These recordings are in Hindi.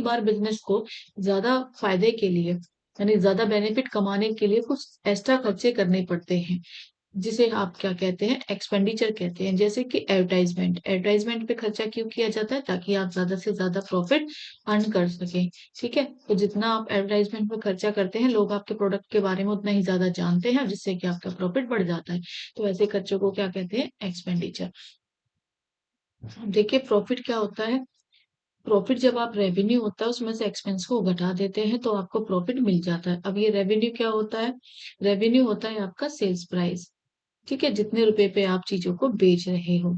बार बिजनेस को ज्यादा फायदे के लिए यानी ज्यादा बेनिफिट कमाने के लिए कुछ एक्स्ट्रा खर्चे करने पड़ते हैं, जिसे आप क्या कहते हैं, एक्सपेंडिचर कहते हैं। जैसे कि एडवर्टाइजमेंट, एडवर्टाइजमेंट पे खर्चा क्यों किया जाता है? ताकि आप ज्यादा से ज्यादा प्रॉफिट अर्न कर सकें। ठीक है, तो जितना आप एडवर्टाइजमेंट पे खर्चा करते हैं, लोग आपके प्रोडक्ट के बारे में उतना ही ज्यादा जानते हैं, जिससे कि आपका प्रॉफिट बढ़ जाता है। तो ऐसे खर्चों को क्या कहते हैं? एक्सपेंडिचर। देखिए प्रॉफिट क्या होता है। प्रॉफिट जब आप रेवेन्यू होता है उसमें से एक्सपेंस को घटा देते हैं तो आपको प्रॉफिट मिल जाता है। अब ये रेवेन्यू क्या होता है? रेवेन्यू होता है आपका सेल्स प्राइस। ठीक है, जितने रुपए पे आप चीजों को बेच रहे हो।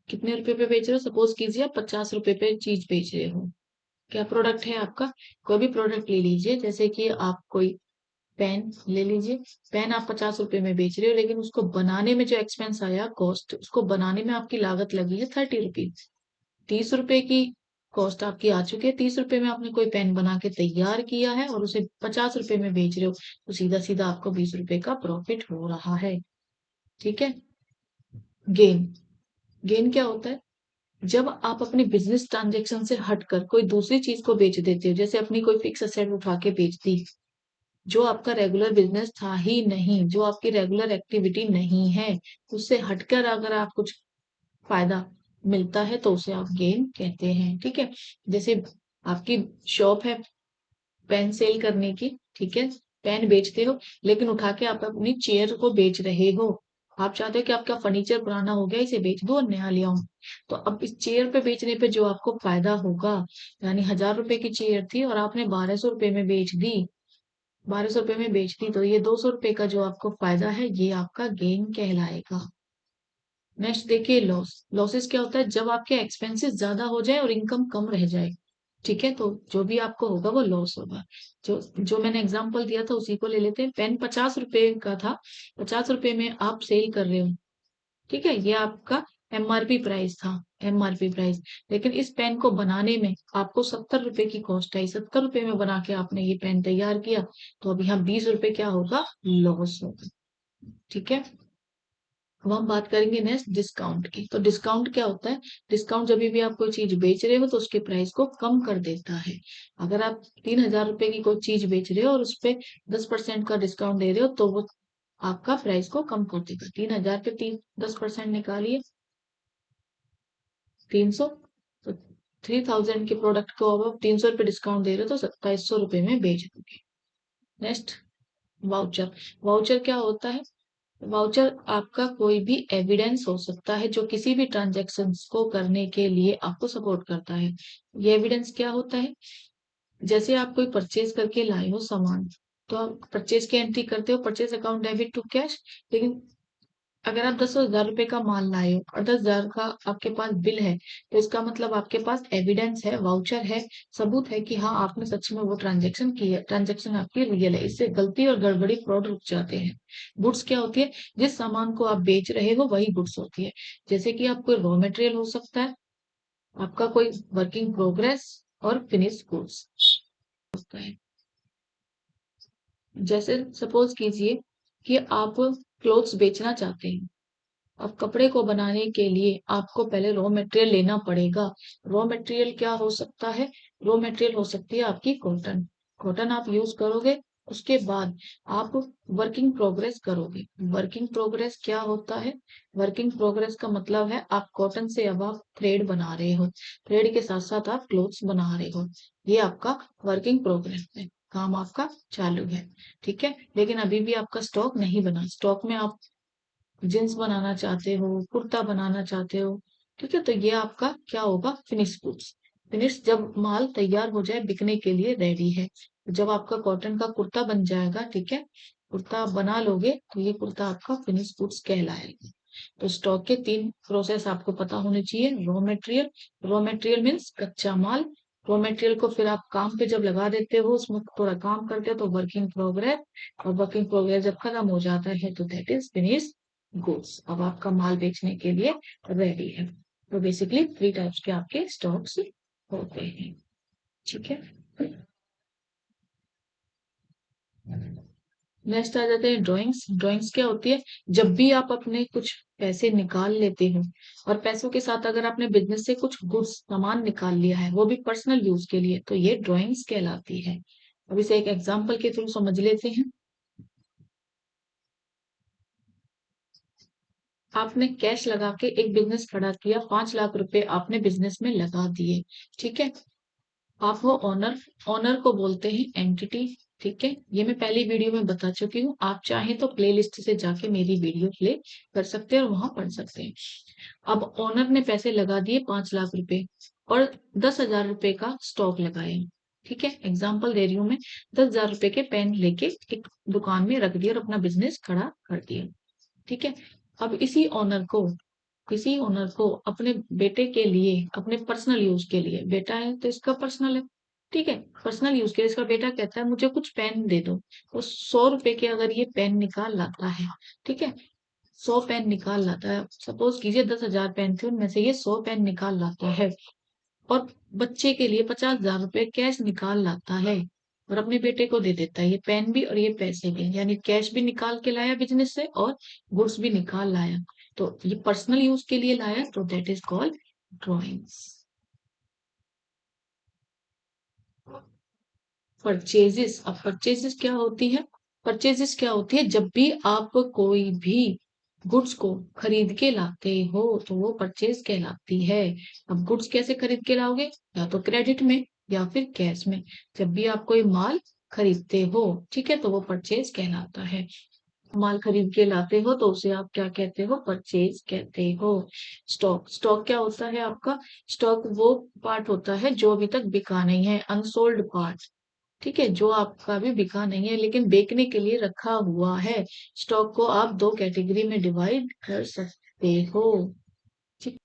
कितने रुपए पे बेच रहे हो? सपोज कीजिए आप 50 रुपए पे चीज बेच रहे हो। क्या प्रोडक्ट है आपका? कोई भी प्रोडक्ट ले लीजिए, जैसे कि आप कोई पेन ले लीजिए। पेन आप 50 रुपए में बेच रहे हो, लेकिन उसको बनाने में जो एक्सपेंस आया, कॉस्ट, उसको बनाने में आपकी लागत लगी है 30 रुपीज। 30 रुपए की कॉस्ट आपकी आ चुकी है। 30 रुपए में आपने कोई पेन बना के तैयार किया है और उसे 50 रुपए में बेच रहे हो, तो सीधा सीधा आपको 20 रुपए का प्रॉफिट हो रहा है। ठीक है। गेन, गेन क्या होता है? जब आप अपनी बिजनेस ट्रांजेक्शन से हटकर कोई दूसरी चीज को बेच देते हो, जैसे अपनी कोई फिक्स असेट उठा के बेच दी, जो आपका रेगुलर बिजनेस था ही नहीं, जो आपकी रेगुलर एक्टिविटी नहीं है, उससे हटकर अगर आप कुछ फायदा मिलता है तो उसे आप गेन कहते हैं। ठीक है। जैसे आपकी शॉप है पेन सेल करने की, ठीक है, पेन बेचते हो, लेकिन उठा के आप अपनी चेयर को बेच रहे हो। आप चाहते हो कि आपका फर्नीचर पुराना हो गया, इसे बेच दो और नया ले आओ। तो अब इस चेयर पे बेचने पे जो आपको फायदा होगा, यानी 1000 रुपए की चेयर थी और आपने 1200 रुपए में बेच दी, 1200 रुपए में बेच दी, तो ये 200 रुपए का जो आपको फायदा है, ये आपका गेन कहलाएगा। नेक्स्ट देखिए लॉस। लॉसेस क्या होता है? जब आपके एक्सपेंसेस ज्यादा हो जाए और इनकम कम रह जाए। ठीक है, तो जो भी आपको होगा वो लॉस होगा। जो जो मैंने एग्जांपल दिया था उसी को ले लेते हैं। पेन 50 रुपए का था, 50 रुपए में आप सेल कर रहे हो। ठीक है, ये आपका एमआरपी प्राइस था, एमआरपी प्राइस। लेकिन इस पेन को बनाने में आपको 70 रुपए की कॉस्ट आई, 70 रुपए में बना के आपने ये पेन तैयार किया, तो अभी यहाँ 20 रुपए क्या होगा? लॉस होगा। ठीक है। अब हम बात करेंगे नेक्स्ट डिस्काउंट की। तो डिस्काउंट क्या होता है? डिस्काउंट जब भी आप कोई चीज बेच रहे हो तो उसके प्राइस को कम कर देता है। अगर आप 3000 रुपए की कोई चीज बेच रहे हो और उस पे 10% का डिस्काउंट दे रहे हो, तो वो आपका प्राइस को कम कर देगा। 3000 पे 10% निकालिए, 300। तो 3000 के प्रोडक्ट को अब आप 300 रुपए डिस्काउंट दे रहे हो तो 2700 रुपए में बेच दोगे। Next voucher. वाउचर क्या होता है? वाउचर आपका कोई भी एविडेंस हो सकता है जो किसी भी ट्रांजेक्शन को करने के लिए आपको सपोर्ट करता है। ये एविडेंस क्या होता है? जैसे आप कोई परचेज करके लाए हो सामान, तो आप परचेज की एंट्री करते हो, purchase account debit to cash. लेकिन अगर आप 10,000 रुपए का माल लाए हो और 10,000 का आपके पास बिल है, तो इसका मतलब आपके पास एविडेंस है, वाउचर है, सबूत है कि हाँ आपने सच में वो ट्रांजेक्शन की है, ट्रांजेक्शन आपकी रियल है। इससे गलती और गड़बड़ी, फ्रॉड रुक जाते हैं। गुड्स क्या होती है? जिस सामान को आप बेच रहे हो वही गुड्स होती है। जैसे कि आप कोई रॉ मटेरियल हो सकता है, आपका कोई वर्किंग प्रोग्रेस, और फिनिश गुड्स होता है। जैसे सपोज कीजिए कि आप क्लोथ्स बेचना चाहते हैं। अब कपड़े को बनाने के लिए आपको पहले रॉ मटेरियल लेना पड़ेगा। रॉ मटेरियल क्या हो सकता है? रॉ मटेरियल हो सकती है आपकी कॉटन। कॉटन आप यूज करोगे, उसके बाद आप वर्किंग प्रोग्रेस करोगे। वर्किंग प्रोग्रेस क्या होता है? वर्किंग प्रोग्रेस का मतलब है आप कॉटन से अब आप थ्रेड बना रहे हो, थ्रेड के साथ साथ आप क्लोथ्स बना रहे हो। ये आपका वर्किंग प्रोग्रेस है, काम आपका चालू है। ठीक है, लेकिन अभी भी आपका स्टॉक नहीं बना। स्टॉक में आप जींस बनाना चाहते हो, कुर्ता बनाना चाहते हो, ठीक है, तो ये आपका क्या होगा? Finish goods. फिनिश जब माल तैयार हो जाए, बिकने के लिए रेडी है, जब आपका कॉटन का कुर्ता बन जाएगा, ठीक है, कुर्ता आप बना लोगे, तो ये कुर्ता आपका फिनिश गुड्स कहलाएगा। तो स्टॉक के 3 प्रोसेस आपको पता होने चाहिए। Raw material, raw material means कच्चा माल। रॉ मटेरियल को फिर आप काम पे जब लगा देते हो, उसमें थोड़ा काम करते हो, तो वर्किंग प्रोग्रेस। और वर्किंग प्रोग्रेस जब खत्म हो जाता है तो दैट इज फिनिश गुड्स। अब आपका माल बेचने के लिए रेडी है। तो बेसिकली 3 टाइप्स के आपके स्टॉक्स होते हैं। ठीक है। नेक्स्ट आ जाते हैं ड्राइंग्स। ड्राइंग्स क्या होती है? जब भी आप अपने कुछ पैसे निकाल लेते हो और पैसों के साथ अगर आपने बिजनेस से कुछ गुड्स सामान निकाल लिया है, वो भी पर्सनल यूज के लिए, तो ये ड्राइंग्स कहलाती है। अब इसे एक एग्जांपल के थ्रू समझ लेते हैं। आपने कैश लगा के एक बिजनेस खड़ा किया, 5 लाख रुपए आपने बिजनेस में लगा दिए। ठीक है। आप वो ओनर, ओनर को बोलते हैं एंटिटी। ठीक है, ये मैं पहली वीडियो में बता चुकी हूँ। आप चाहें तो प्लेलिस्ट से जाके मेरी वीडियो प्ले कर सकते हैं और वहां पढ़ सकते हैं। अब ओनर ने पैसे लगा दिए 5 लाख रुपए और 10,000 रुपए का स्टॉक लगाए। ठीक है, एग्जाम्पल दे रही हूँ मैं। 10,000 रुपए के पेन लेके एक दुकान में रख दिया और अपना बिजनेस खड़ा कर दिया। ठीक है। अब इसी ओनर को अपने बेटे के लिए, अपने पर्सनल यूज के लिए, बेटा है तो इसका पर्सनल है। ठीक है, पर्सनल यूज के लिए इसका बेटा कहता है मुझे कुछ पेन दे दो। वो 100 रुपए के अगर ये पेन निकाल लाता है, ठीक है, 100 पेन निकाल लाता है, सपोज कीजिए 10,000 पेन थे, उनमें से ये 100 पेन निकाल लाता है और बच्चे के लिए 50,000 रुपए कैश निकाल लाता है और अपने बेटे को दे देता है, ये पेन भी और ये पैसे भी, यानी कैश भी निकाल के लाया बिजनेस से और गुड्स भी निकाल लाया। तो ये पर्सनल यूज के लिए लाया, तो that is called drawings. Purchases. अब परचेजेस क्या होती है? परचेजेस क्या होती है? जब भी आप कोई भी गुड्स को खरीद के लाते हो तो वो परचेज कहलाती है। अब गुड्स कैसे खरीद के लाओगे? या तो क्रेडिट में या फिर कैश में। जब भी आप कोई माल खरीदते हो, ठीक है, तो वो परचेज कहलाता है। माल खरीद के लाते हो तो उसे आप क्या कहते हो? परचेज कहते हो। स्टॉक। स्टॉक क्या होता है आपका? स्टॉक वो पार्ट होता है जो अभी तक बिका नहीं है, अनसोल्ड पार्ट। ठीक है, जो आपका भी बिका नहीं है लेकिन बेचने के लिए रखा हुआ है। स्टॉक को आप दो कैटेगरी में डिवाइड कर सकते हो। ठीक।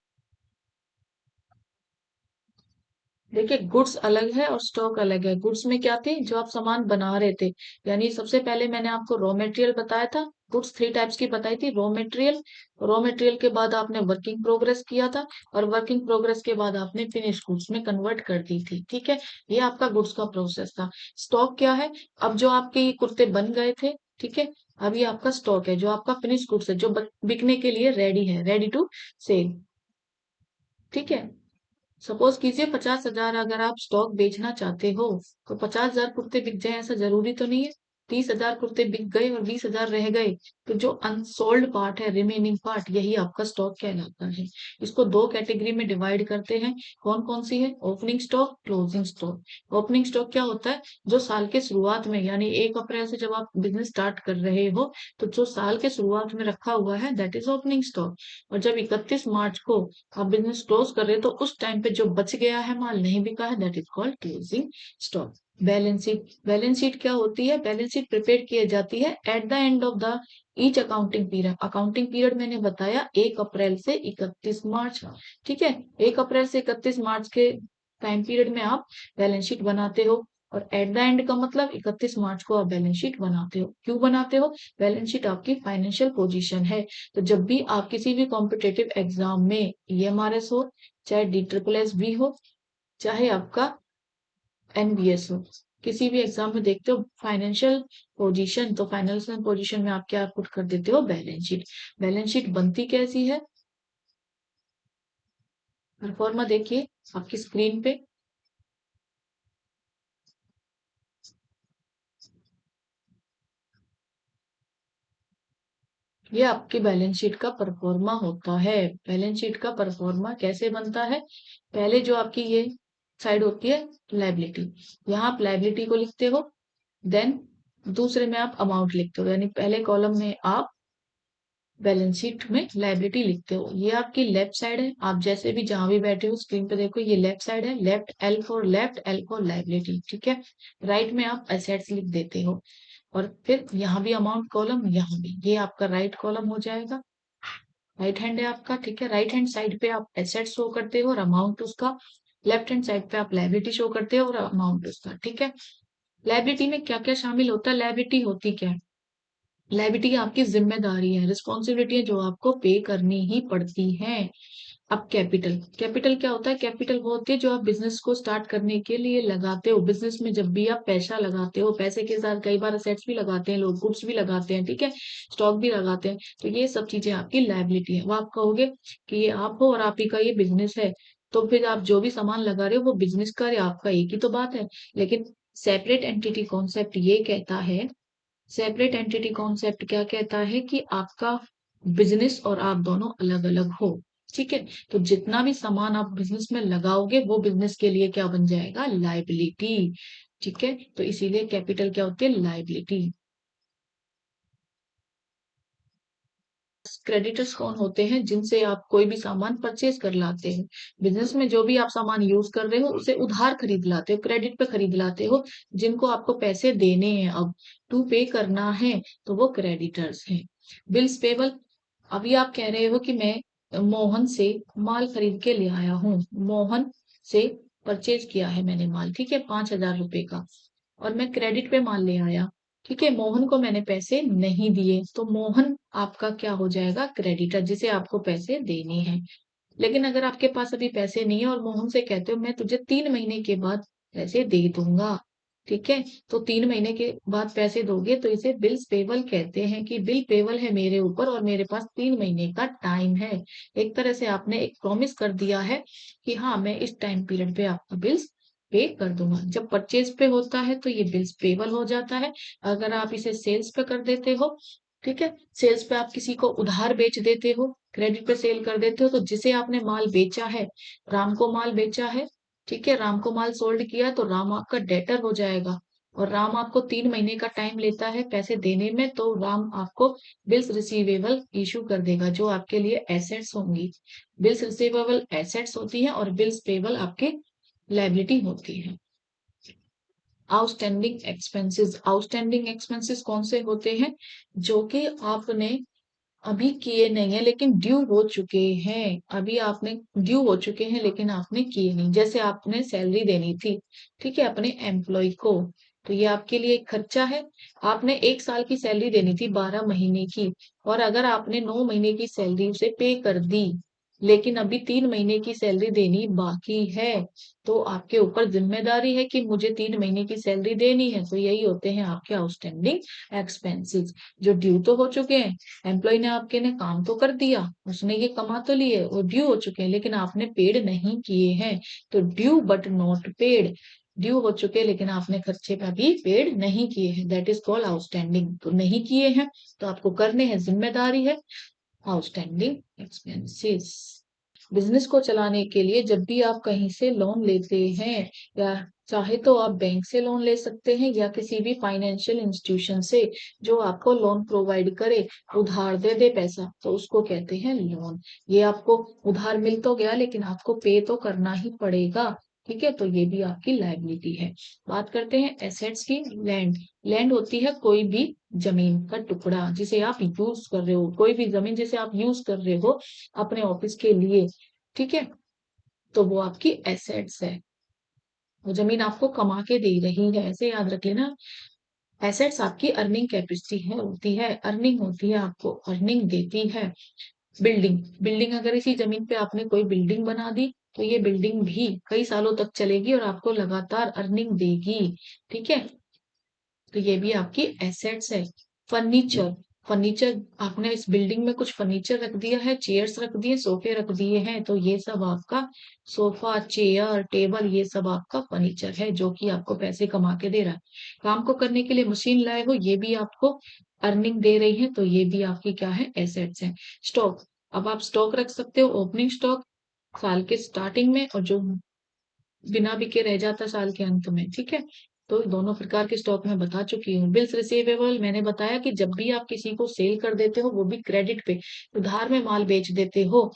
देखिए, गुड्स अलग है और स्टॉक अलग है। गुड्स में क्या थे? जो आप सामान बना रहे थे, यानी सबसे पहले मैंने आपको रॉ मटेरियल बताया था। गुड्स 3 टाइप्स की बताई थी। रॉ मटेरियल, रॉ मटेरियल के बाद आपने वर्किंग प्रोग्रेस किया था और वर्किंग प्रोग्रेस के बाद आपने फिनिश गुड्स में कन्वर्ट कर दी थी। ठीक है, ये आपका गुड्स का प्रोसेस था। स्टॉक क्या है? अब जो आपके ये कुर्ते बन गए थे, ठीक है, अब ये आपका स्टॉक है, जो आपका फिनिश गुड्स है, जो बिकने के लिए रेडी है, रेडी टू सेल। ठीक है। सपोज कीजिए 50,000 अगर आप स्टॉक बेचना चाहते हो, तो 50,000 कुर्ते बिक जाए ऐसा जरूरी तो नहीं है। 30,000 कुर्ते बिक गए और 20,000 रह गए, तो जो अनसोल्ड पार्ट है, रिमेनिंग पार्ट, यही आपका स्टॉक कहलाता है। इसको दो कैटेगरी में डिवाइड करते हैं। कौन कौन सी है? Opening stock, closing stock. Opening stock क्या होता है? जो साल के शुरुआत में, यानी 1 अप्रैल से जब आप बिजनेस स्टार्ट कर रहे हो, तो जो साल के शुरुआत में रखा हुआ है, दैट इज ओपनिंग स्टॉक। और जब 31 मार्च को आप बिजनेस क्लोज कर रहे हो, तो उस टाइम पे जो बच गया है, माल नहीं बिका है, that is called closing stock. Balance sheet. Balance sheet क्या होती है? बैलेंस शीट प्रिपेयर की जाती है at the end of the each accounting period. Accounting period मैंने बताया 1 अप्रैल से 31 मार्च। ठीक है, 1 अप्रैल से 31 मार्च के टाइम पीरियड में आप बैलेंस शीट बनाते हो। और एट द एंड का मतलब 31 मार्च को आप बैलेंस शीट बनाते हो। क्यों बनाते हो? बैलेंस शीट आपकी फाइनेंशियल पोजीशन है। तो जब भी आप किसी भी कॉम्पिटेटिव एग्जाम में ईएमआरएस हो, चाहे DSSS भी हो, चाहे आपका एनबीएस हो, किसी भी एग्जाम में देखते हो फाइनेंशियल पोजीशन, तो फाइनेंशियल पोजीशन में आप क्या पुट कर देते हो? Balance sheet. बैलेंस शीट बनती कैसी है? परफॉर्मा देखिए आपकी स्क्रीन पे। ये आपकी बैलेंस शीट का परफॉर्मा होता है। बैलेंस शीट का परफॉर्मा कैसे बनता है? पहले जो आपकी ये साइड होती है, लाइबिलिटी, यहाँ आप लाइबिलिटी को लिखते हो। देन दूसरे में आप अमाउंट लिखते हो, यानी पहले कॉलम में आप बैलेंस शीट में लाइबिलिटी लिखते हो। ये आपकी लेफ्ट साइड है। आप जैसे भी जहां भी बैठे हो स्क्रीन पे देखो, ये लेफ्ट साइड है। Left L for left, L for liability. ठीक है। राइट में आप एसेट्स लिख देते हो और फिर यहाँ भी अमाउंट कॉलम, यहाँ भी, ये आपका राइट कॉलम हो जाएगा। राइट हैंड है आपका। ठीक है, राइट हैंड साइड पे आप एसेट शो करते हो और अमाउंट उसका। लेफ्ट हैंड साइड पे आप लाइबिलिटी शो करते हो और अमाउंट उसका। ठीक है। लाइबिलिटी में क्या क्या शामिल होता है? लाइबिलिटी होती क्या है? लाइबिलिटी आपकी जिम्मेदारी है, रिस्पॉन्सिबिलिटी है, जो आपको पे करनी ही पड़ती है। अब कैपिटल, कैपिटल क्या होता है? कैपिटल वो होती है जो आप बिजनेस को स्टार्ट करने के लिए लगाते हो। बिजनेस में जब भी आप पैसा लगाते हो, पैसे के साथ कई बार असेट्स भी लगाते हैं लोग, गुड्स भी लगाते हैं, ठीक है, स्टॉक भी लगाते हैं, तो ये सब चीजें आपकी लायबिलिटी है। वो आप कहोगे कि ये आप हो और आप ही का ये बिजनेस है, तो फिर आप जो भी सामान लगा रहे हो वो बिजनेस का या आपका एक ही तो बात है। लेकिन सेपरेट एंटिटी कॉन्सेप्ट ये कहता है, सेपरेट एंटिटी कॉन्सेप्ट क्या कहता है कि आपका बिजनेस और आप दोनों अलग अलग हो। ठीक है, तो जितना भी सामान आप बिजनेस में लगाओगे वो बिजनेस के लिए क्या बन जाएगा? लाइबिलिटी। ठीक है, तो इसीलिए कैपिटल क्या होती है? लाइबिलिटी। क्रेडिटर्स कौन होते हैं? जिनसे आप कोई भी सामान परचेज कर लाते हैं। बिजनेस में जो भी आप सामान यूज कर रहे हो उसे उधार खरीद लाते हो, क्रेडिट पे खरीद लाते हो, जिनको आपको पैसे देने हैं, अब टू पे करना है, तो वो क्रेडिटर्स हैं। बिल्स पेबल, अभी आप कह रहे हो कि मैं मोहन से माल खरीद के ले आया हूँ, मोहन से परचेज किया है मैंने माल, ठीक है, 5,000 रुपए का, और मैं क्रेडिट पे माल ले आया, ठीक है, मोहन को मैंने पैसे नहीं दिए, तो मोहन आपका क्या हो जाएगा? क्रेडिटर, जिसे आपको पैसे देने हैं। लेकिन अगर आपके पास अभी पैसे नहीं है और मोहन से कहते हो मैं तुझे 3 महीने के बाद पैसे दे दूंगा, ठीक है, तो 3 महीने के बाद पैसे दोगे, तो इसे बिल्स पेबल कहते हैं कि बिल पेबल है मेरे ऊपर और मेरे पास 3 महीने का टाइम है। एक तरह से आपने एक प्रॉमिस कर दिया है कि हाँ मैं इस टाइम पीरियड पे आपका बिल्स पे कर दूंगा। जब परचेज पे होता है तो ये बिल्स पेबल हो जाता है। अगर आप इसे सेल्स पे कर देते हो, ठीक है, सेल्स पे आप किसी को उधार बेच देते हो, क्रेडिट पे सेल कर देते हो, तो जिसे आपने माल बेचा है, राम को माल बेचा है, ठीक है, राम को माल सोल्ड किया, तो राम आपका डेटर हो जाएगा, और राम आपको 3 महीने का टाइम लेता है पैसे देने में, तो राम आपको बिल्स रिसीवेबल इशू कर देगा, जो आपके लिए एसेट्स होंगी। बिल्स रिसीवेबल एसेट्स होती है और बिल्स पेबल आपके लायबिलिटी होती है। आउटस्टैंडिंग एक्सपेंसेस, आउटस्टैंडिंग एक्सपेंसेस कौन से होते हैं? जो कि आपने अभी किए नहीं है लेकिन ड्यू हो चुके हैं, अभी आपने ड्यू हो चुके हैं लेकिन आपने किए नहीं। जैसे आपने सैलरी देनी थी, ठीक है, अपने एम्प्लॉय को, तो ये आपके लिए एक खर्चा है। आपने 1 साल की सैलरी देनी थी, 12 महीने की, और अगर आपने 9 महीने की सैलरी उसे पे कर दी, लेकिन अभी 3 महीने की सैलरी देनी बाकी है, तो आपके ऊपर जिम्मेदारी है कि मुझे 3 महीने की सैलरी देनी है, तो यही होते हैं आपके आउटस्टैंडिंग एक्सपेंसेस, जो ड्यू तो हो चुके हैं। एम्प्लॉय ने आपके ने काम तो कर दिया, उसने ये कमा तो लिए, वो ड्यू हो चुके हैं लेकिन आपने पेड नहीं किए हैं, तो due but not paid, due हो चुके लेकिन आपने खर्चे पे भी पेड नहीं किए हैं, दैट इज कॉल्ड आउटस्टैंडिंग। तो नहीं किए हैं तो आपको करने हैं, जिम्मेदारी है, आउटस्टैंडिंग एक्सपेंसेस। बिजनेस को चलाने के लिए जब भी आप कहीं से लोन लेते हैं, या चाहे तो आप बैंक से लोन ले सकते हैं या किसी भी फाइनेंशियल इंस्टीट्यूशन से जो आपको लोन प्रोवाइड करे, उधार दे दे पैसा, तो उसको कहते हैं लोन। ये आपको उधार मिल तो गया लेकिन आपको पे तो करना ही पड़ेगा, ठीक है, तो ये भी आपकी लायबिलिटी है। बात करते हैं एसेट्स की। लैंड, लैंड होती है कोई भी जमीन का टुकड़ा जिसे आप यूज कर रहे हो, कोई भी जमीन जिसे आप यूज कर रहे हो अपने ऑफिस के लिए, ठीक है, तो वो आपकी एसेट्स है। वो जमीन आपको कमा के दे रही है, ऐसे याद रख लेना। एसेट्स आपकी अर्निंग कैपेसिटी है, होती है, अर्निंग होती है, आपको अर्निंग देती है। बिल्डिंग, बिल्डिंग अगर इसी जमीन पे आपने कोई बिल्डिंग बना दी, तो ये बिल्डिंग भी कई सालों तक चलेगी और आपको लगातार अर्निंग देगी, ठीक है, तो ये भी आपकी एसेट्स है। फर्नीचर, फर्नीचर आपने इस बिल्डिंग में कुछ फर्नीचर रख दिया है, चेयर्स रख दिए, सोफे रख दिए हैं, तो ये सब आपका सोफा, चेयर, टेबल, ये सब आपका फर्नीचर है जो कि आपको पैसे कमा के दे रहा है। काम को करने के लिए मशीन लाए हो, ये भी आपको अर्निंग दे रही है, तो ये भी आपकी क्या है? एसेट्स है। स्टॉक, अब आप स्टॉक रख सकते हो, ओपनिंग स्टॉक साल के स्टार्टिंग में, और जो बिना बिके रह जाता साल के अंत में, ठीक है, तो दोनों प्रकार के स्टॉक मैं बता चुकी हूँ। बिल्स रिसीवेबल मैंने बताया कि जब भी आप किसी को सेल कर देते हो, वो भी क्रेडिट पे, उधार में माल बेच देते हो,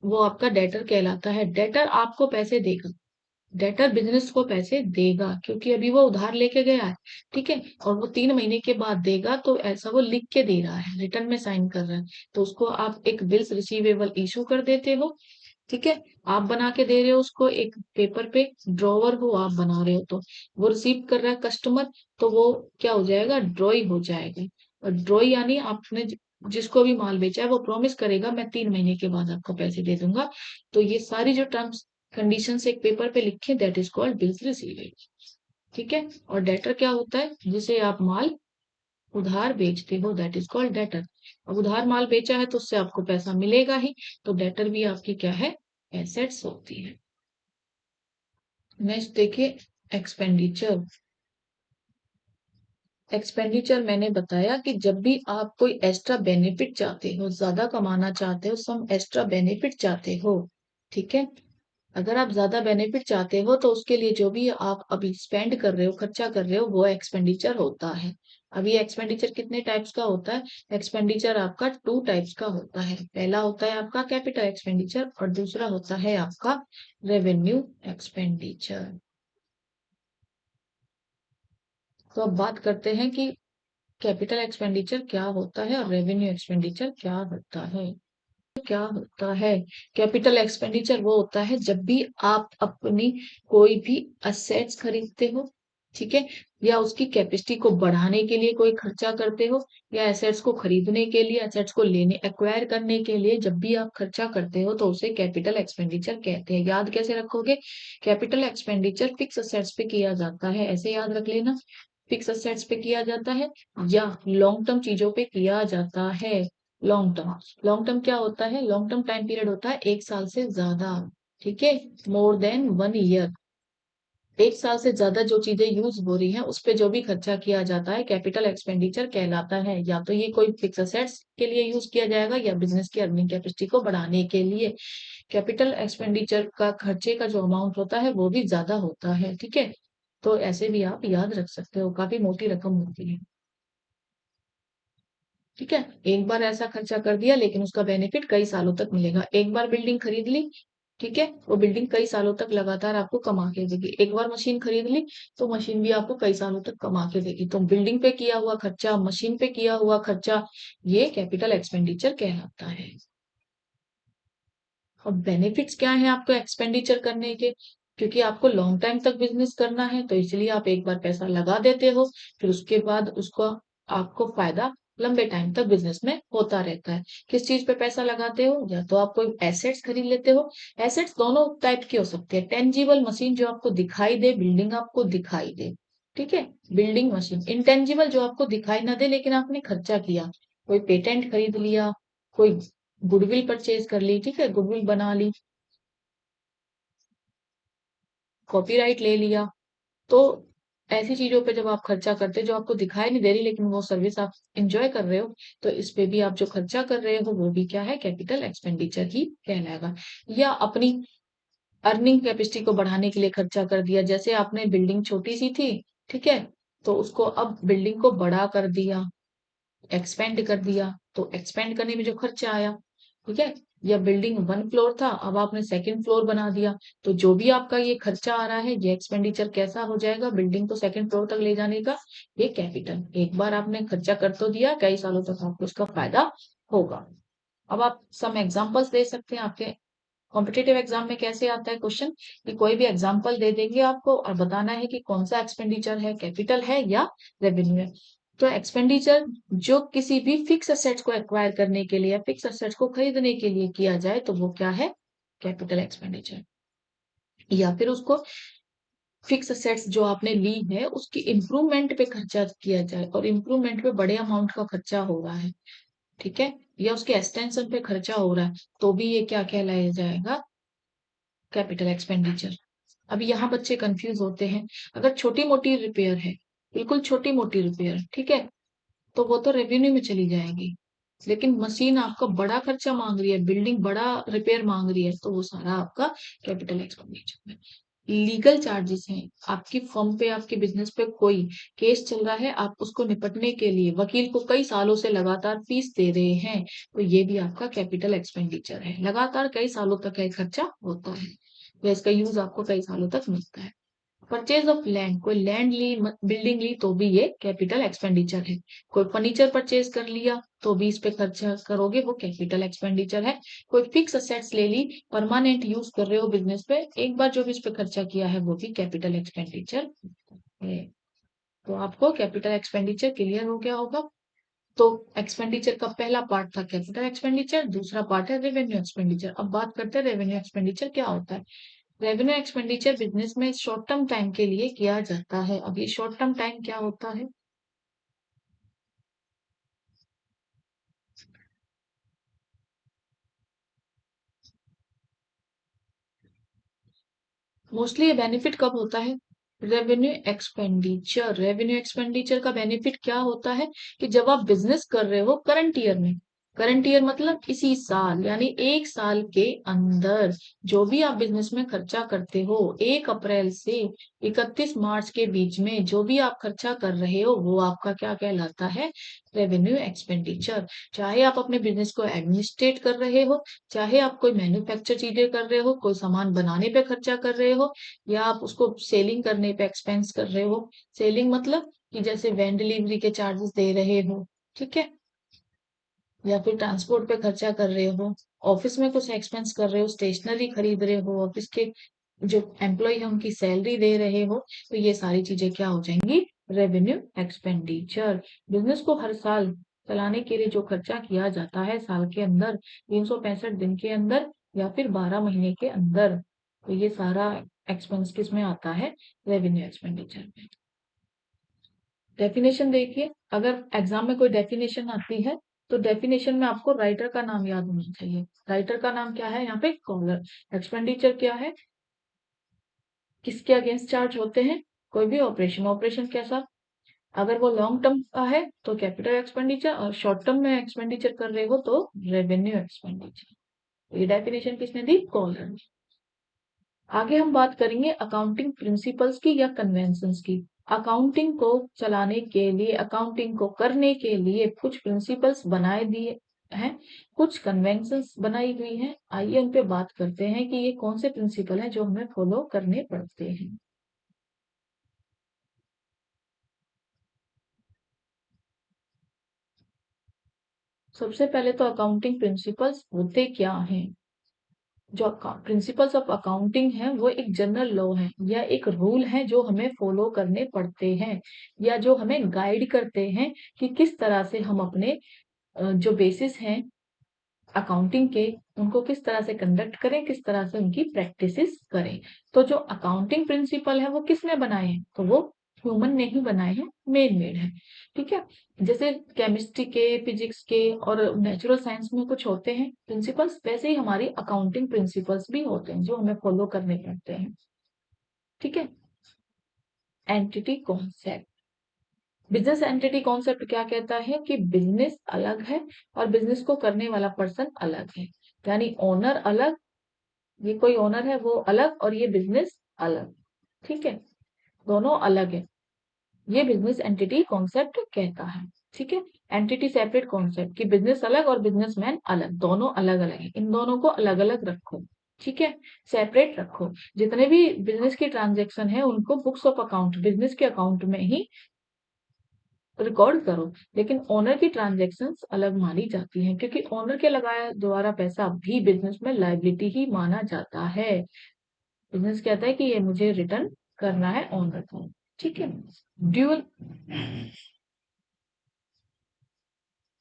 वो आपका डेटर कहलाता है। डेटर आपको पैसे देगा, डेटर बिजनेस को पैसे देगा क्योंकि अभी वो उधार लेके गया है, ठीक है, और वो 3 महीने के बाद देगा, तो ऐसा वो लिख के दे रहा है, रिटर्न में साइन कर रहा है, तो उसको आप एक बिल्स रिसीवेबल इशू कर देते हो, ठीक है, आप बना के दे रहे हो उसको एक पेपर पे, ड्रॉवर को आप बना रहे हो, तो वो रिसीव कर रहा है कस्टमर, तो वो क्या हो जाएगा? ड्रॉई हो जाएगा। और ड्रॉई यानी आपने जिसको भी माल बेचा है वो प्रॉमिस करेगा मैं 3 महीने के बाद आपको पैसे दे दूंगा। तो ये सारी जो टर्म्स कंडीशंस एक पेपर पे लिखे, that is called bills receivable. ठीक है। और डेटर क्या होता है? जिसे आप माल उधार बेचते हो, दैट इज कॉल्ड डेटर। अब उधार माल बेचा है तो उससे आपको पैसा मिलेगा ही, तो डेटर भी आपकी क्या है? एसेट्स होती है। नेक्स्ट देखिए, एक्सपेंडिचर। एक्सपेंडिचर मैंने बताया कि जब भी आप कोई एक्स्ट्रा बेनिफिट चाहते हो, ज्यादा कमाना चाहते हो, सम एक्स्ट्रा बेनिफिट चाहते हो, ठीक है, अगर आप ज्यादा बेनिफिट चाहते हो तो उसके लिए जो भी आप अभी स्पेंड कर रहे हो, खर्चा कर रहे हो, वो एक्सपेंडिचर होता है। अभी एक्सपेंडिचर कितने टाइप्स का होता है? एक्सपेंडिचर आपका 2 टाइप्स का होता है। पहला होता है आपका कैपिटल एक्सपेंडिचर और दूसरा होता है आपका रेवेन्यू एक्सपेंडिचर। तो अब बात करते हैं कि कैपिटल एक्सपेंडिचर क्या होता है और रेवेन्यू एक्सपेंडिचर क्या होता है। क्या होता है? कैपिटल एक्सपेंडिचर वो होता है जब भी आप अपनी कोई भी असेट्स खरीदते हो, ठीक है, या उसकी कैपेसिटी को बढ़ाने के लिए कोई खर्चा करते हो, या एसेट्स को खरीदने के लिए, एसेट्स को लेने एक्वायर करने के लिए जब भी आप खर्चा करते हो तो उसे कैपिटल एक्सपेंडिचर कहते हैं। याद कैसे रखोगे? कैपिटल एक्सपेंडिचर फिक्स असेट्स पे किया जाता है, ऐसे याद रख लेना। फिक्स असेट्स पे किया जाता है या लॉन्ग टर्म चीजों पे किया जाता है। लॉन्ग टर्म, लॉन्ग टर्म क्या होता है? लॉन्ग टर्म टाइम पीरियड होता है 1 साल से ज्यादा, ठीक है, मोर देन 1 ईयर। 1 साल से ज्यादा जो चीजें यूज हो रही हैं उस पे जो भी खर्चा किया जाता है कैपिटल एक्सपेंडिचर कहलाता है। या तो ये कोई फिक्स असेट्स के लिए यूज किया जाएगा या बिजनेस की अर्निंग कैपेसिटी को बढ़ाने के लिए। कैपिटल एक्सपेंडिचर का खर्चे का जो अमाउंट होता है वो भी ज्यादा होता है, ठीक है। तो ऐसे भी आप याद रख सकते हो, काफी मोटी रकम होती है, ठीक है। एक बार ऐसा खर्चा कर दिया लेकिन उसका बेनिफिट कई सालों तक मिलेगा। एक बार बिल्डिंग खरीद ली, ठीक है, वो बिल्डिंग कई सालों तक लगातार आपको कमा के देगी। एक बार मशीन खरीद ली तो मशीन भी आपको कई सालों तक कमा के देगी। तो बिल्डिंग पे किया हुआ खर्चा, मशीन पे किया हुआ खर्चा, ये कैपिटल एक्सपेंडिचर कहलाता है। और बेनिफिट्स क्या है आपको एक्सपेंडिचर करने के? क्योंकि आपको लॉन्ग टाइम तक बिजनेस करना है तो इसलिए आप एक बार पैसा लगा देते हो, फिर उसके बाद उसको आपको फायदा लंबे टाइम तक बिजनेस में होता रहता है। किस चीज पे पैसा लगाते हो? या तो आप कोई एसेट्स खरीद लेते हो। एसेट्स दोनों टाइप की हो सकती है, टेंजिबल मशीन जो आपको दिखाई दे, बिल्डिंग आपको दिखाई दे, ठीक है, बिल्डिंग मशीन। इंटेंजिबल जो आपको दिखाई ना दे लेकिन आपने खर्चा किया, कोई पेटेंट खरीद लिया, कोई गुडविल परचेज कर ली, ठीक है, गुडविल बना ली, कॉपीराइट ले लिया। तो ऐसी चीजों पे जब आप खर्चा करते हो जो आपको दिखाई नहीं दे रही लेकिन वो सर्विस आप इंजॉय कर रहे हो, तो इस पे भी आप जो खर्चा कर रहे हो वो भी क्या है? कैपिटल एक्सपेंडिचर ही कहलाएगा। या अपनी अर्निंग कैपेसिटी को बढ़ाने के लिए खर्चा कर दिया, जैसे आपने बिल्डिंग छोटी सी थी, ठीक है, तो उसको अब बिल्डिंग को बड़ा कर दिया, एक्सपेंड कर दिया, तो एक्सपेंड करने में जो खर्चा आया, ठीक है। या बिल्डिंग 1 फ्लोर था, अब आपने 2nd फ्लोर बना दिया, तो जो भी आपका ये खर्चा आ रहा है ये एक्सपेंडिचर कैसा हो जाएगा? बिल्डिंग को 2nd फ्लोर तक ले जाने का, ये कैपिटल। एक बार आपने खर्चा कर तो दिया, कई सालों तक आपको उसका फायदा होगा। अब आप सम एग्जांपल्स दे सकते हैं। आपके कॉम्पिटेटिव एग्जाम में कैसे आता है क्वेश्चन, कि कोई भी एग्जांपल दे देंगे आपको और बताना है कि कौन सा एक्सपेंडिचर है, कैपिटल है या रेवेन्यू है। तो एक्सपेंडिचर जो किसी भी फिक्स असेट्स को एक्वायर करने के लिए, फिक्स असेट्स को खरीदने के लिए किया जाए तो वो क्या है? Capital expenditure. या फिर उसको फिक्स असेट्स जो आपने ली है उसकी इम्प्रूवमेंट पे खर्चा किया जाए और इम्प्रूवमेंट पे बड़े अमाउंट का खर्चा हो रहा है, ठीक है, या उसके एक्सटेंशन पे खर्चा हो रहा है, तो भी ये क्या कहलाया जाएगा? Capital expenditure. अभी यहाँ बच्चे कंफ्यूज होते हैं। अगर छोटी मोटी रिपेयर है, बिल्कुल छोटी मोटी रिपेयर, ठीक है, तो वो तो रेवेन्यू में चली जाएगी। लेकिन मशीन आपका बड़ा खर्चा मांग रही है, बिल्डिंग बड़ा रिपेयर मांग रही है, तो वो सारा आपका कैपिटल एक्सपेंडिचर है। लीगल चार्जेस हैं, आपकी फर्म पे, आपके बिजनेस पे कोई केस चल रहा है, आप उसको निपटने के लिए वकील को कई सालों से लगातार फीस दे रहे हैं, तो ये भी आपका कैपिटल एक्सपेंडिचर है। लगातार कई सालों तक ये खर्चा होता है या इसका यूज आपको कई सालों तक मिलता है। परचेज ऑफ लैंड, कोई लैंड ली, बिल्डिंग ली, तो भी ये कैपिटल एक्सपेंडिचर है। कोई फर्नीचर परचेज कर लिया तो भी इस पे खर्चा करोगे, वो कैपिटल एक्सपेंडिचर है। कोई फिक्स असेट्स ले ली, परमानेंट यूज कर रहे हो बिजनेस पे, एक बार जो भी इस पे खर्चा किया है वो भी कैपिटल एक्सपेंडिचर है। तो आपको कैपिटल एक्सपेंडिचर क्लियर हो गया होगा। तो एक्सपेंडिचर का पहला पार्ट था कैपिटल एक्सपेंडिचर, दूसरा पार्ट है रेवेन्यू एक्सपेंडिचर। अब बात करते हैं रेवेन्यू एक्सपेंडिचर क्या होता है। रेवेन्यू एक्सपेंडिचर बिजनेस में शॉर्ट टर्म टाइम के लिए किया जाता है। अब ये शॉर्ट टर्म टाइम क्या होता है? मोस्टली ये बेनिफिट कब होता है? रेवेन्यू एक्सपेंडिचर का बेनिफिट क्या होता है कि जब आप बिजनेस कर रहे हो करंट ईयर में, करंट ईयर मतलब इसी साल, यानी एक साल के अंदर जो भी आप बिजनेस में खर्चा करते हो, 1 अप्रैल से 31 मार्च के बीच में जो भी आप खर्चा कर रहे हो वो आपका क्या कहलाता है? Revenue expenditure. चाहे आप अपने बिजनेस को एडमिनिस्ट्रेट कर रहे हो, चाहे आप कोई मैन्युफैक्चर चीजें कर रहे हो, कोई सामान बनाने पे खर्चा कर रहे हो, या आप उसको सेलिंग करने पे एक्सपेंस कर रहे हो। सेलिंग मतलब कि जैसे वैन डिलीवरी के चार्जेस दे रहे हो, ठीक है, या फिर ट्रांसपोर्ट पे खर्चा कर रहे हो, ऑफिस में कुछ एक्सपेंस कर रहे हो, स्टेशनरी खरीद रहे हो, ऑफिस के जो एम्प्लॉय है उनकी सैलरी दे रहे हो, तो ये सारी चीजें क्या हो जाएंगी? Revenue expenditure. बिजनेस को हर साल चलाने के लिए जो खर्चा किया जाता है साल के अंदर, 365 दिन के अंदर या फिर 12 महीने के अंदर, तो ये सारा एक्सपेंस किस में आता है? रेवेन्यू एक्सपेंडिचर में। डेफिनेशन देखिए, अगर एग्जाम में कोई डेफिनेशन आती है तो डेफिनेशन में आपको राइटर का नाम याद होना चाहिए। राइटर का नाम क्या है? यहाँ पे कॉलर। एक्सपेंडिचर क्या है? किसके अगेंस्ट चार्ज होते हैं? कोई भी ऑपरेशन। ऑपरेशन कैसा? अगर वो लॉन्ग टर्म का है तो कैपिटल एक्सपेंडिचर, और शॉर्ट टर्म में एक्सपेंडिचर कर रहे हो तो रेवेन्यू एक्सपेंडिचर। ये डेफिनेशन किसने दी? कॉलर ने। आगे हम बात करेंगे अकाउंटिंग प्रिंसिपल्स की या कन्वेंशंस की। अकाउंटिंग को चलाने के लिए, अकाउंटिंग को करने के लिए कुछ प्रिंसिपल्स बनाए दिए हैं, कुछ कन्वेंशंस बनाई हुई हैं। आइए उन पे बात करते हैं कि ये कौन से प्रिंसिपल हैं जो हमें फॉलो करने पड़ते हैं। सबसे पहले तो अकाउंटिंग प्रिंसिपल्स होते क्या हैं? जो प्रिंसिपल्स ऑफ अकाउंटिंग है वो एक जनरल लॉ है या एक रूल है जो हमें फॉलो करने पड़ते हैं, या जो हमें गाइड करते हैं कि किस तरह से हम अपने जो बेसिस हैं अकाउंटिंग के, उनको किस तरह से कंडक्ट करें, किस तरह से उनकी प्रैक्टिसेस करें। तो जो अकाउंटिंग प्रिंसिपल है वो किसने बनाए हैं? तो वो ह्यूमन ने ही बनाए हैं, मेड मेड है। ठीक है, जैसे केमिस्ट्री के, फिजिक्स के और नेचुरल साइंस में कुछ होते हैं प्रिंसिपल्स, वैसे ही हमारी अकाउंटिंग प्रिंसिपल्स भी होते हैं जो हमें फॉलो करने पड़ते हैं। ठीक है, entity concept. Business entity concept क्या कहता है कि बिजनेस अलग है और बिजनेस को करने वाला पर्सन अलग है, यानी ओनर अलग, ये कोई ओनर है वो अलग, और ये बिजनेस अलग। ठीक है, दोनों अलग है, ये बिजनेस एंटिटी कॉन्सेप्ट कहता है। ठीक है, एंटिटी सेपरेट कॉन्सेप्ट कि बिजनेस अलग और बिजनेसमैन अलग, दोनों अलग अलग है, इन दोनों को अलग अलग रखो। ठीक है, सेपरेट रखो। जितने भी बिजनेस की ट्रांजेक्शन है उनको बुक्स ऑफ अकाउंट, बिजनेस के अकाउंट में ही रिकॉर्ड करो, लेकिन ओनर की ट्रांजेक्शन्स अलग मानी जाती हैं, क्योंकि ओनर के लगाया द्वारा पैसा भी बिजनेस में लायबिलिटी ही माना जाता है। बिजनेस कहता है कि ये मुझे रिटर्न करना है ओनर को। ठीक है, dual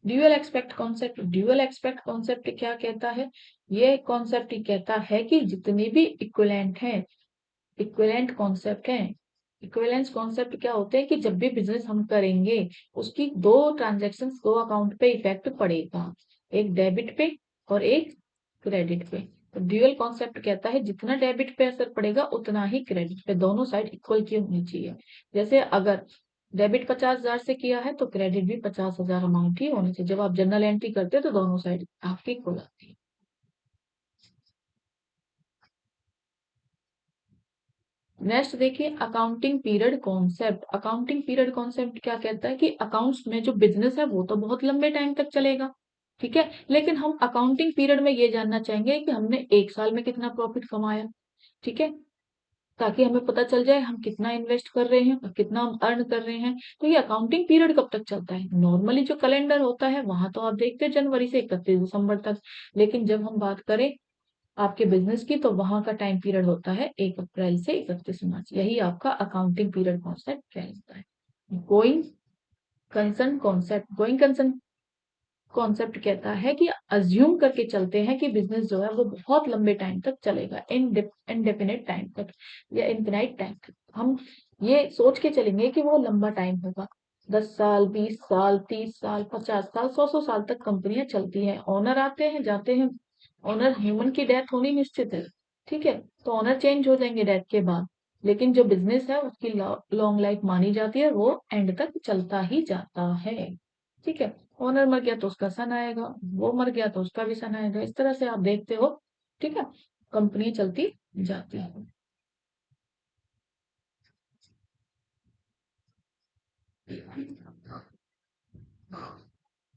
dual expect concept. Dual expect concept क्या कहता है? ये कॉन्सेप्ट ही कहता है कि जितने भी इक्विवेलेंट हैं, इक्विवेलेंट कॉन्सेप्ट है। इक्विवेलेंस कॉन्सेप्ट क्या होते हैं कि जब भी बिजनेस हम करेंगे उसकी दो ट्रांजेक्शन्स, दो अकाउंट पे इफेक्ट पड़ेगा, एक डेबिट पे और एक क्रेडिट पे। तो ड्यूअल कॉन्सेप्ट कहता है जितना डेबिट पे असर पड़ेगा उतना ही क्रेडिट पे, दोनों साइड इक्वल की होनी चाहिए। जैसे अगर डेबिट 50,000 से किया है तो क्रेडिट भी 50,000 अमाउंट ही होनी चाहिए। जब आप जर्नल एंट्री करते हैं तो दोनों साइड आपकी इक्वल आती है। नेक्स्ट देखिए accounting period concept. Accounting period concept क्या कहता है कि अकाउंट्स में जो बिजनेस है वो तो बहुत लंबे टाइम तक चलेगा, ठीक है, लेकिन हम अकाउंटिंग पीरियड में ये जानना चाहेंगे कि हमने एक साल में कितना प्रॉफिट कमाया। ठीक है, ताकि हमें पता चल जाए हम कितना इन्वेस्ट कर रहे हैं और कितना हम अर्न कर रहे हैं। तो ये अकाउंटिंग पीरियड कब तक चलता है? नॉर्मली जो कैलेंडर होता है वहां तो आप देखते हैं जनवरी से 31 दिसंबर तक, लेकिन जब हम बात करें आपके बिजनेस की तो वहां का टाइम पीरियड होता है 1 अप्रैल से 31 मार्च। यही आपका अकाउंटिंग पीरियड कॉन्सेप्ट कहलाता है। Going concern concept. Going concern concept कहता है कि अज्यूम करके चलते हैं कि बिजनेस जो है वो बहुत लंबे टाइम तक चलेगा, इनडेफिनेट टाइम तक या इनफिनाइट टाइम तक। हम ये सोच के चलेंगे कि वो लंबा टाइम होगा, 10 साल, 20 साल, 30 साल, 50 साल, 100 साल तक कंपनियां चलती हैं। ओनर आते हैं, जाते हैं। ओनर, ह्यूमन की डेथ होनी निश्चित है, ठीक है, तो ओनर चेंज हो जाएंगे डेथ के बाद, लेकिन जो बिजनेस है उसकी लॉन्ग लाइफ मानी जाती है, वो एंड तक चलता ही जाता है। ठीक है, ओनर मर गया तो उसका सन आएगा, वो मर गया तो उसका भी सन आएगा, इस तरह से आप देखते हो। ठीक है, कंपनी चलती जाती है।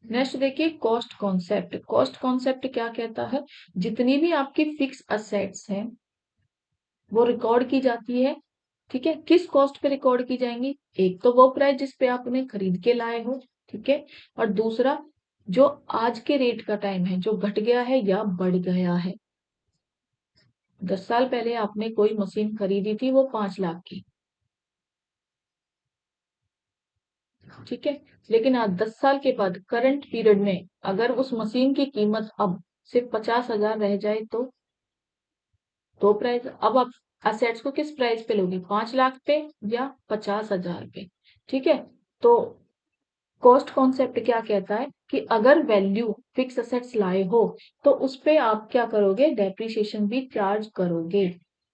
नेक्स्ट देखिए, कॉस्ट कॉन्सेप्ट। कॉस्ट कॉन्सेप्ट क्या कहता है? जितनी भी आपकी फिक्स असेट्स हैं वो रिकॉर्ड की जाती है। ठीक है, किस कॉस्ट पे रिकॉर्ड की जाएंगी? एक तो वो प्राइस जिस पे आप उन्हें खरीद के लाए हो, ठीक है, और दूसरा जो आज के रेट का टाइम है, जो घट गया है या बढ़ गया है। 10 साल पहले आपने कोई मशीन खरीदी थी, वो 5 लाख की, ठीक है, लेकिन आज 10 साल के बाद करंट पीरियड में अगर उस मशीन की कीमत अब सिर्फ 50,000 रह जाए तो प्राइस, अब आप असेट्स को किस प्राइस पे लोगे? 5 लाख पे या 50,000 पे? ठीक है, तो कॉस्ट कॉन्सेप्ट क्या कहता है कि अगर वैल्यू फिक्स असेट्स लाए हो तो उस पे आप क्या करोगे? डेप्रिसिएशन भी चार्ज करोगे।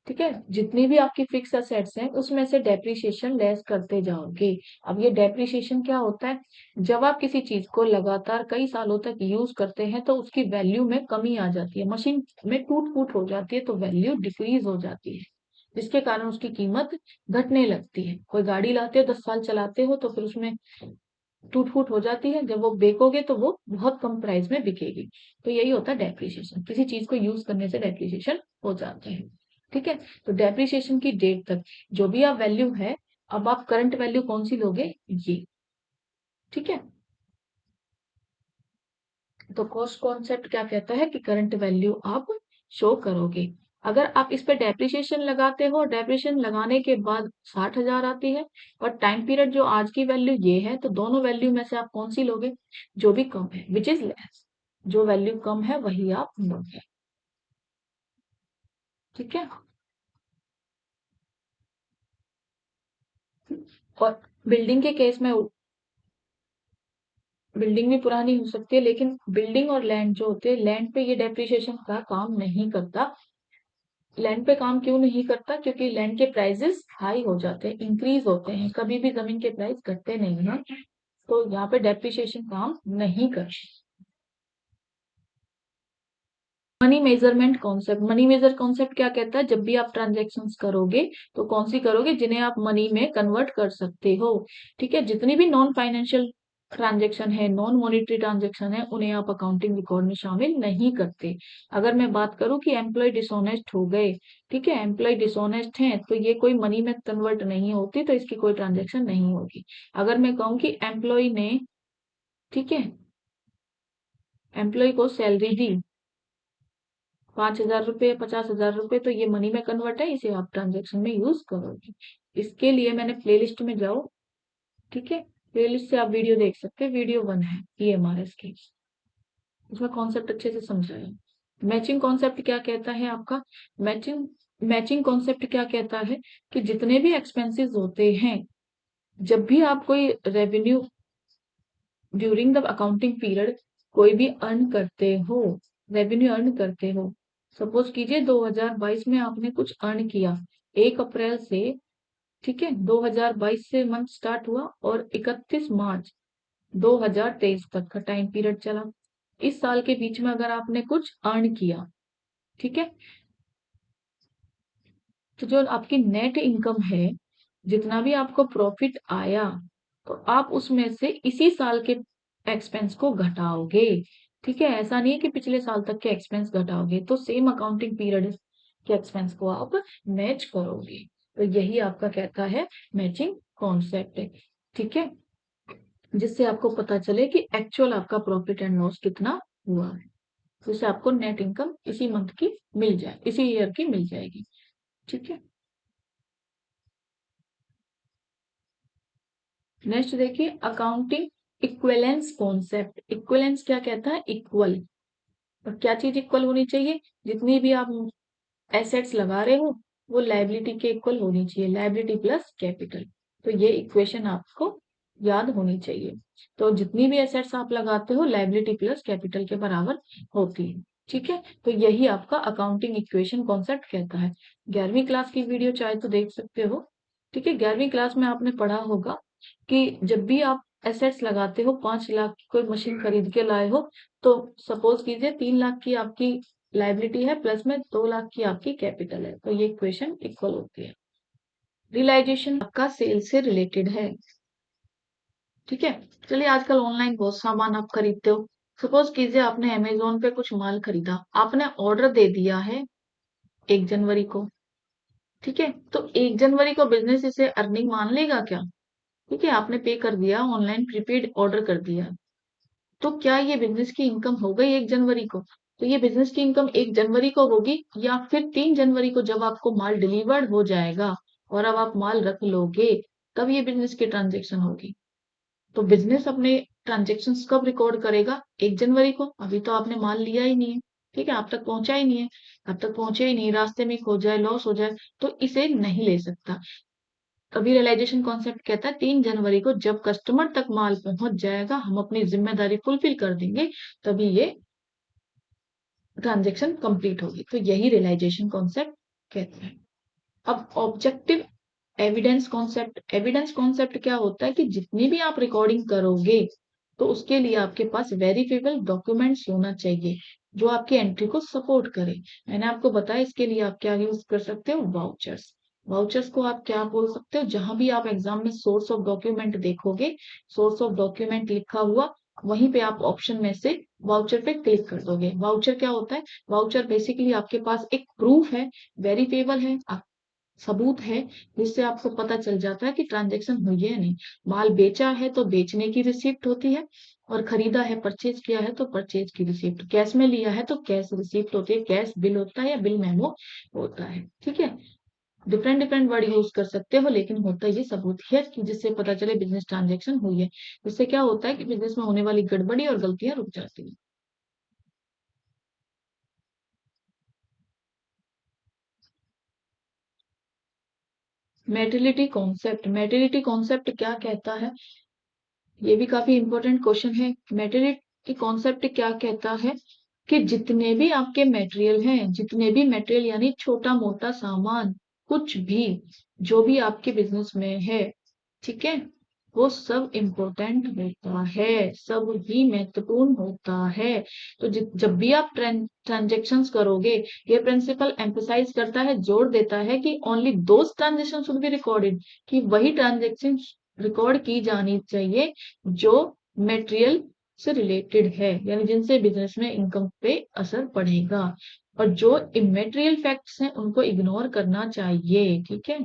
ठीक है, जितनी भी आपकी फिक्स असेट्स हैं उसमें से डेप्रिसिएशन लेस करते जाओगे। अब ये डेप्रिसिएशन क्या होता है? जब आप किसी चीज को लगातार कई सालों तक यूज करते हैं तो उसकी वैल्यू में कमी आ जाती है, मशीन में टूट फूट हो जाती है तो वैल्यू डिक्रीज हो जाती है, जिसके कारण उसकी कीमत घटने लगती है। कोई गाड़ी लाते हो, 10 साल चलाते हो, तो फिर उसमें टूट फूट हो जाती है, जब वो बेचोगे तो वो बहुत कम प्राइस में बिकेगी। तो यही होता है डेप्रिसिएशन, किसी चीज को यूज करने से डेप्रिसिएशन हो जाता है। ठीक है, तो डेप्रिसिएशन की डेट तक जो भी आप वैल्यू है, अब आप करंट वैल्यू कौन सी लोगे? ये। ठीक है, तो कॉस्ट कॉन्सेप्ट क्या कहता है कि करंट वैल्यू आप शो करोगे। अगर आप इस पे डेप्रिसिएशन लगाते हो, डेप्रिसिएशन लगाने के बाद 60,000 आती है, और टाइम पीरियड जो आज की वैल्यू ये है, तो दोनों वैल्यू में से आप कौन सी लोगे? जो भी कम है, विच इज लेस। जो वैल्यू कम है वही आप लोगे। ठीक है, और बिल्डिंग के केस में बिल्डिंग भी पुरानी हो सकती है, लेकिन बिल्डिंग और लैंड जो होते हैं, लैंड पे ये डेप्रिसिएशन का काम नहीं करता। लैंड पे काम क्यों नहीं करता? क्योंकि लैंड के प्राइसेस हाई हो जाते हैं, इंक्रीज होते हैं, कभी भी जमीन के प्राइस घटते नहीं है, तो यहाँ पे डेप्रिसिएशन काम नहीं करता। Money measurement concept. Money measure concept क्या कहता है? जब भी आप ट्रांजेक्शन्स करोगे तो कौन सी करोगे? जिन्हें आप मनी में कन्वर्ट कर सकते हो। ठीक है, जितनी भी नॉन फाइनेंशियल ट्रांजेक्शन है, नॉन मॉनिटरी ट्रांजेक्शन है, उन्हें आप अकाउंटिंग रिकॉर्ड में शामिल नहीं करते। अगर मैं बात करूं कि एम्प्लॉय डिसऑनेस्ट हो गए, ठीक है, एम्प्लॉय डिसऑनेस्ट हैं, तो ये कोई मनी में कन्वर्ट नहीं होती, तो इसकी कोई ट्रांजेक्शन नहीं होगी। अगर मैं कहूँ कि एम्प्लॉय ने, ठीक है, एम्प्लॉय को सैलरी दी 5,000 रुपये, 50,000 रुपये, तो ये मनी में कन्वर्ट है, इसे आप ट्रांजेक्शन में यूज करोगे। इसके लिए मैंने प्लेलिस्ट में जाओ, ठीक है, प्लेलिस्ट से आप वीडियो देख सकते हैं, वीडियो 1 है EMRS की, उसमें कॉन्सेप्ट अच्छे से समझाया। मैचिंग कॉन्सेप्ट क्या कहता है आपका? मैचिंग मैचिंग कॉन्सेप्ट क्या कहता है कि जितने भी एक्सपेंसेस होते हैं, जब भी आप कोई revenue during the accounting period कोई भी अर्न करते हो, रेवेन्यू अर्न करते हो, सपोज कीजिए 2022 में आपने कुछ अर्न किया 1 अप्रैल से, ठीक है, 2022 से मंथ स्टार्ट हुआ और 31 मार्च 2023 तक का टाइम पीरियड चला। इस साल के बीच में अगर आपने कुछ अर्न किया, ठीक है, तो जो आपकी नेट इनकम है, जितना भी आपको प्रॉफिट आया, तो आप उसमें से इसी साल के एक्सपेंस को घटाओगे। ठीक है, ऐसा नहीं है कि पिछले साल तक के एक्सपेंस घटाओगे, तो सेम अकाउंटिंग पीरियड के एक्सपेंस को आप मैच करोगे। तो यही आपका कहता है मैचिंग कॉन्सेप्ट है। ठीक है, जिससे आपको पता चले कि एक्चुअल आपका प्रॉफिट एंड लॉस कितना हुआ है, जिससे आपको नेट इनकम इसी मंथ की मिल जाए, इसी ईयर की मिल जाएगी। ठीक है, नेक्स्ट देखिए, अकाउंटिंग इक्विवेलेंस कॉन्सेप्ट, इक्विवेलेंस क्या कहता है? इक्वल। और क्या चीज इक्वल होनी चाहिए? जितनी भी आप एसेट्स लगा रहे हो वो लायबिलिटी के इक्वल होनी चाहिए, लायबिलिटी प्लस कैपिटल। तो ये इक्वेशन आपको याद होनी चाहिए। तो जितनी भी एसेट्स आप लगाते हो लायबिलिटी प्लस कैपिटल के बराबर होती है। ठीक है, तो यही आपका अकाउंटिंग इक्वेशन कॉन्सेप्ट कहता है। 11वीं क्लास की वीडियो चाहे तो देख सकते हो। ठीक है, 11वीं क्लास में आपने पढ़ा होगा कि जब भी आप एसेट्स लगाते हो, 5 लाख की कोई मशीन खरीद के लाए हो, तो सपोज कीजिए 3 लाख की आपकी लायबिलिटी है, प्लस में 2 लाख की आपकी कैपिटल है, तो ये इक्वेशन इक्वल होती है। रियलाइजेशन आपका सेल से रिलेटेड है। ठीक है, चलिए आजकल ऑनलाइन बहुत सामान आप खरीदते हो। सपोज कीजिए आपने अमेजोन पे कुछ माल खरीदा, आपने ऑर्डर दे दिया है 1 जनवरी को। ठीक है, तो 1 जनवरी को बिजनेस इसे अर्निंग मान लेगा क्या? ठीक है, आपने पे कर दिया, ऑनलाइन प्रीपेड ऑर्डर कर दिया, तो क्या ये बिजनेस की इनकम हो गई 1 जनवरी को? तो ये बिजनेस की इनकम 1 जनवरी को होगी, या फिर 3 जनवरी को जब आपको माल डिलीवर्ड हो जाएगा और अब आप माल रख लोगे, तब ये बिजनेस की ट्रांजेक्शन होगी। तो बिजनेस अपने ट्रांजेक्शन कब रिकॉर्ड करेगा? 1 जनवरी को। अभी तो आपने माल लिया ही नहीं है, ठीक है, आप तक पहुंचा ही नहीं है। अब तक पहुंचे ही नहीं, रास्ते में खो जाए, लॉस हो जाए, तो इसे नहीं ले सकता। अभी रियलाइजेशन कॉन्सेप्ट कहता है 3 जनवरी को जब कस्टमर तक माल पहुंच जाएगा, हम अपनी जिम्मेदारी फुलफिल कर देंगे, तभी ये ट्रांजेक्शन कंप्लीट होगी। तो यही रियलाइजेशन कॉन्सेप्ट कहते हैं। अब objective evidence concept, evidence concept क्या होता है कि जितनी भी आप रिकॉर्डिंग करोगे, तो उसके लिए आपके पास वेरीफेबल डॉक्यूमेंट्स होना चाहिए जो आपकी एंट्री को सपोर्ट करे। मैंने आपको बताया इसके लिए आप क्या यूज कर सकते हो? वाउचर्स। वाउचर्स को आप क्या बोल सकते हो? जहां भी आप एग्जाम में सोर्स ऑफ डॉक्यूमेंट देखोगे, सोर्स ऑफ डॉक्यूमेंट लिखा हुआ, वहीं पे आप ऑप्शन में से वाउचर पे क्लिक कर दोगे। वाउचर क्या होता है? वाउचर बेसिकली आपके पास एक प्रूफ है, वेरीफेबल है, सबूत है, जिससे आपको पता चल जाता है कि ट्रांजेक्शन हुई है या नहीं। माल बेचा है तो बेचने की रिसिप्ट होती है, और खरीदा है, परचेज किया है तो परचेज की रिसिप्ट, कैश में लिया है तो कैश रिसिप्ट होती है, कैश बिल होता है या बिल मेमो होता है। ठीक है, डिफरेंट डिफरेंट वर्ड यूज कर सकते हो, लेकिन होता ये सबूत है कि जिससे पता चले बिजनेस ट्रांजेक्शन हुई है। इससे क्या होता है कि बिजनेस में होने वाली गड़बड़ी और गलतियां रुक जाती है। मेटिलिटी कॉन्सेप्ट, मेटिलिटी कॉन्सेप्ट क्या कहता है? ये भी काफी इंपॉर्टेंट क्वेश्चन है। मेटेरियल कॉन्सेप्ट क्या कहता है कि जितने भी आपके मटेरियल हैं, जितने भी मटेरियल यानी छोटा मोटा सामान, कुछ भी जो भी आपके बिजनेस में है, ठीक है, वो सब इम्पोर्टेंट होता है, सब ही महत्वपूर्ण होता है। तो जब भी आप ट्रांजेक्शन्स करोगे, ये प्रिंसिपल एम्फसाइज करता है, जोर देता है कि only those transaction should be recorded, कि वही ट्रांजेक्शन रिकॉर्ड की जानी चाहिए जो मटेरियल से रिलेटेड है, यानी जिनसे बिजनेस में इनकम पे असर पड़ेगा, और जो इमेटेरियल फैक्ट्स हैं उनको इग्नोर करना चाहिए। ठीक है,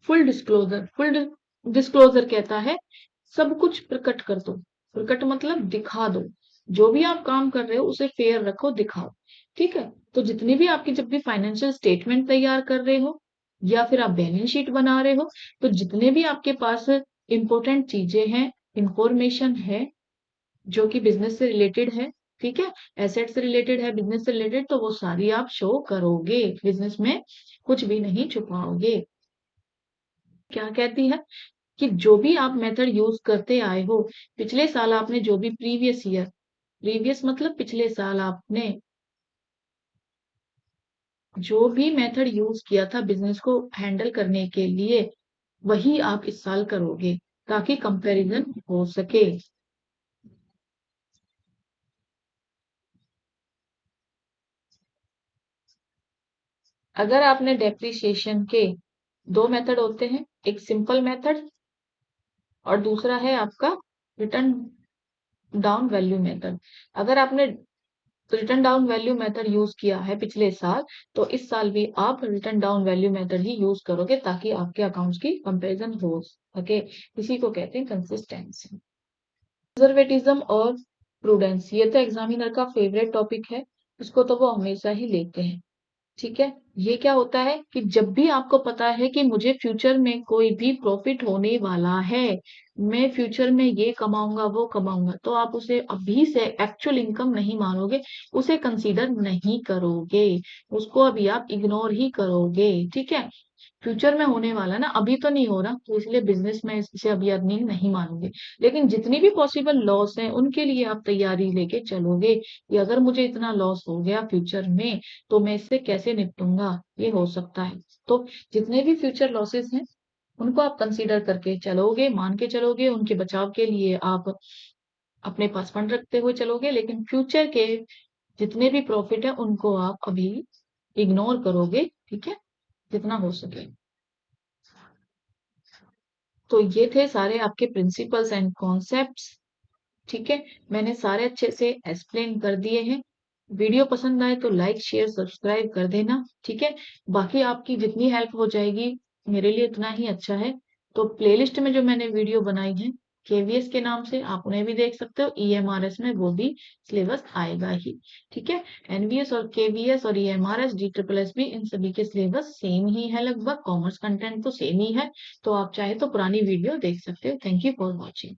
फुल डिस्क्लोजर, फुल डिस्क्लोजर कहता है सब कुछ प्रकट कर दो। प्रकट मतलब दिखा दो, जो भी आप काम कर रहे हो उसे फेयर रखो, दिखाओ। ठीक है, तो जितनी भी आपकी जब भी फाइनेंशियल स्टेटमेंट तैयार कर रहे हो या फिर आप बैलेंस शीट बना रहे हो, तो जितने भी आपके पास इंपॉर्टेंट चीजें हैं, इंफॉर्मेशन है जो कि बिजनेस से रिलेटेड है, ठीक है, एसेट से रिलेटेड है, बिजनेस से रिलेटेड, तो वो सारी आप शो करोगे, बिजनेस में कुछ भी नहीं छुपाओगे। क्या कहती है कि जो भी आप मेथड यूज करते आए हो, पिछले साल आपने जो भी प्रीवियस ईयर, प्रीवियस मतलब पिछले साल आपने जो भी मेथड यूज किया था बिजनेस को हैंडल करने के लिए, वही आप इस साल करोगे, ताकि कंपैरिजन हो सके। अगर आपने डेप्रिसिएशन के दो मेथड होते हैं, एक सिंपल मेथड और दूसरा है आपका रिटर्न डाउन वैल्यू मेथड। अगर आपने return down value method use किया है पिछले साल, तो इस साल भी आप रिटर्न डाउन वैल्यू मेथड ही यूज करोगे, ताकि आपके अकाउंट्स की कंपैरिजन हो सके। इसी को कहते हैं कंसिस्टेंसी। कंजर्वेटिज्म और प्रूडेंस, ये तो एग्जामिनर का फेवरेट टॉपिक है, इसको तो वो हमेशा ही लेते हैं। ठीक है। ये क्या होता है कि जब भी आपको पता है कि मुझे फ्यूचर में कोई भी प्रॉफिट होने वाला है, मैं फ्यूचर में ये कमाऊंगा वो कमाऊंगा, तो आप उसे अभी से एक्चुअल इनकम नहीं मानोगे, उसे कंसीडर नहीं करोगे, उसको अभी आप इग्नोर ही करोगे। ठीक है। फ्यूचर में होने वाला ना, अभी तो नहीं हो रहा, तो इसलिए बिजनेस में इसे अभी अर्निंग नहीं मानोगे। लेकिन जितनी भी पॉसिबल लॉस है उनके लिए आप तैयारी लेके चलोगे कि अगर मुझे इतना लॉस हो गया फ्यूचर में, तो मैं इससे कैसे निपटूंगा, ये हो सकता है। तो जितने भी फ्यूचर लॉसेस हैं उनको आप कंसीडर करके चलोगे, मान के चलोगे, उनके बचाव के लिए आप अपने पास फंड रखते हुए चलोगे, लेकिन फ्यूचर के जितने भी प्रॉफिट है उनको आप अभी इग्नोर करोगे। ठीक है, जितना हो सके। तो ये थे सारे आपके प्रिंसिपल्स एंड कॉन्सेप्ट्स। ठीक है, मैंने सारे अच्छे से एक्सप्लेन कर दिए हैं। वीडियो पसंद आए तो लाइक शेयर सब्सक्राइब कर देना। ठीक है, बाकी आपकी जितनी हेल्प हो जाएगी मेरे लिए उतना ही अच्छा है। तो प्लेलिस्ट में जो मैंने वीडियो बनाई है केवीएस के नाम से, आप उन्हें भी देख सकते हो। ईएमआरएस में वो भी सिलेबस आएगा ही। ठीक है, एनवीएस और केवीएस और ईएमआरएस जी ट्रिपल एस भी, इन सभी के सिलेबस सेम ही है, लगभग कॉमर्स कंटेंट तो सेम ही है। तो आप चाहे तो पुरानी वीडियो देख सकते हो। Thank you for watching.